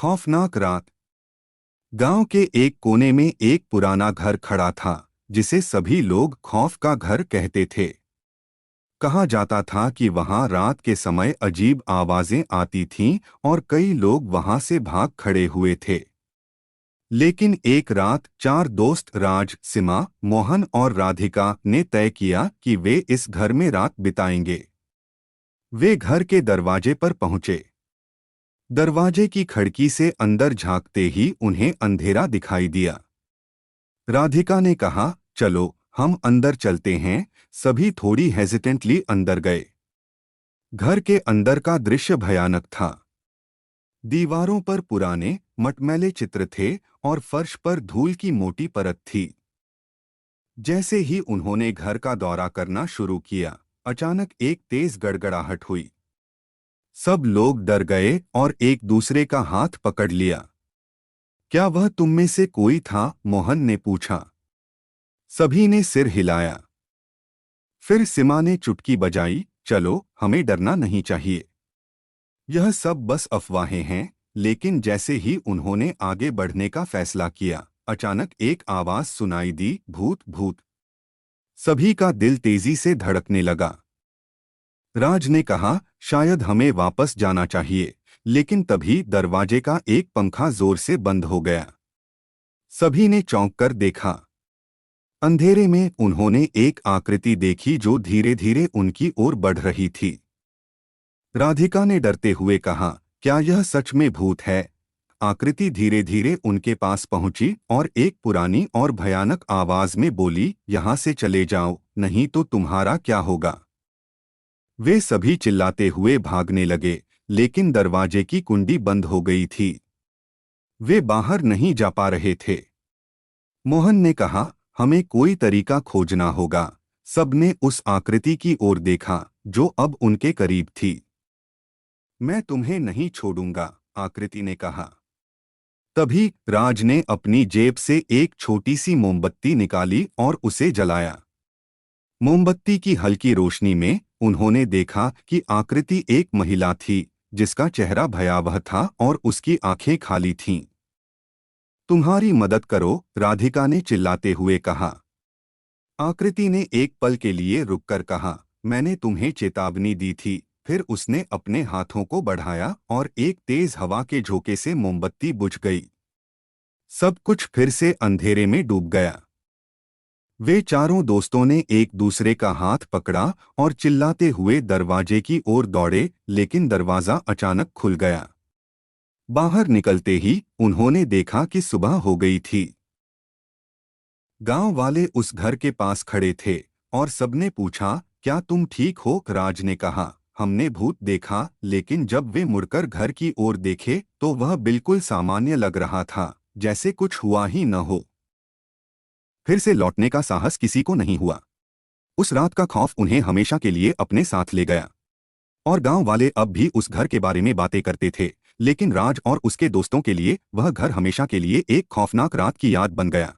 खौफनाक रात। गांव के एक कोने में एक पुराना घर खड़ा था, जिसे सभी लोग खौफ का घर कहते थे। कहा जाता था कि वहां रात के समय अजीब आवाजें आती थीं और कई लोग वहां से भाग खड़े हुए थे। लेकिन एक रात चार दोस्त राज, सीमा, मोहन और राधिका ने तय किया कि वे इस घर में रात बिताएंगे। वे घर के दरवाजे पर पहुंचे। दरवाजे की खिड़की से अंदर झांकते ही उन्हें अंधेरा दिखाई दिया। राधिका ने कहा, चलो हम अंदर चलते हैं। सभी थोड़ी हेजिटेंटली अंदर गए। घर के अंदर का दृश्य भयानक था। दीवारों पर पुराने मटमैले चित्र थे और फर्श पर धूल की मोटी परत थी। जैसे ही उन्होंने घर का दौरा करना शुरू किया, अचानक एक तेज गड़गड़ाहट हुई। सब लोग डर गए और एक दूसरे का हाथ पकड़ लिया। क्या वह तुम में से कोई था? मोहन ने पूछा। सभी ने सिर हिलाया। फिर सीमा ने चुटकी बजाई, चलो हमें डरना नहीं चाहिए, यह सब बस अफवाहें हैं। लेकिन जैसे ही उन्होंने आगे बढ़ने का फैसला किया, अचानक एक आवाज सुनाई दी, भूत भूत। सभी का दिल तेजी से धड़कने लगा। राज ने कहा, शायद हमें वापस जाना चाहिए। लेकिन तभी दरवाजे का एक पंखा जोर से बंद हो गया। सभी ने चौंक कर देखा। अंधेरे में उन्होंने एक आकृति देखी जो धीरे धीरे उनकी ओर बढ़ रही थी। राधिका ने डरते हुए कहा, क्या यह सच में भूत है? आकृति धीरे धीरे उनके पास पहुंची और एक पुरानी और भयानक आवाज में बोली, यहां से चले जाओ, नहीं तो तुम्हारा क्या होगा। वे सभी चिल्लाते हुए भागने लगे, लेकिन दरवाजे की कुंडी बंद हो गई थी। वे बाहर नहीं जा पा रहे थे। मोहन ने कहा, हमें कोई तरीका खोजना होगा। सबने उस आकृति की ओर देखा जो अब उनके करीब थी। मैं तुम्हें नहीं छोड़ूंगा, आकृति ने कहा। तभी राज ने अपनी जेब से एक छोटी सी मोमबत्ती निकाली और उसे जलाया। मोमबत्ती की हल्की रोशनी में उन्होंने देखा कि आकृति एक महिला थी, जिसका चेहरा भयावह था और उसकी आंखें खाली थीं। तुम्हारी मदद करो, राधिका ने चिल्लाते हुए कहा। आकृति ने एक पल के लिए रुककर कहा, मैंने तुम्हें चेतावनी दी थी। फिर उसने अपने हाथों को बढ़ाया और एक तेज हवा के झोंके से मोमबत्ती बुझ गई। सब कुछ फिर से अंधेरे में डूब गया। वे चारों दोस्तों ने एक दूसरे का हाथ पकड़ा और चिल्लाते हुए दरवाजे की ओर दौड़े, लेकिन दरवाजा अचानक खुल गया। बाहर निकलते ही उन्होंने देखा कि सुबह हो गई थी। गांव वाले उस घर के पास खड़े थे और सबने पूछा, क्या तुम ठीक हो? राज ने कहा, हमने भूत देखा। लेकिन जब वे मुड़कर घर की ओर देखे तो वह बिल्कुल सामान्य लग रहा था, जैसे कुछ हुआ ही न हो। फिर से लौटने का साहस किसी को नहीं हुआ। उस रात का खौफ उन्हें हमेशा के लिए अपने साथ ले गया। और गांव वाले अब भी उस घर के बारे में बातें करते थे, लेकिन राज और उसके दोस्तों के लिए वह घर हमेशा के लिए एक खौफनाक रात की याद बन गया।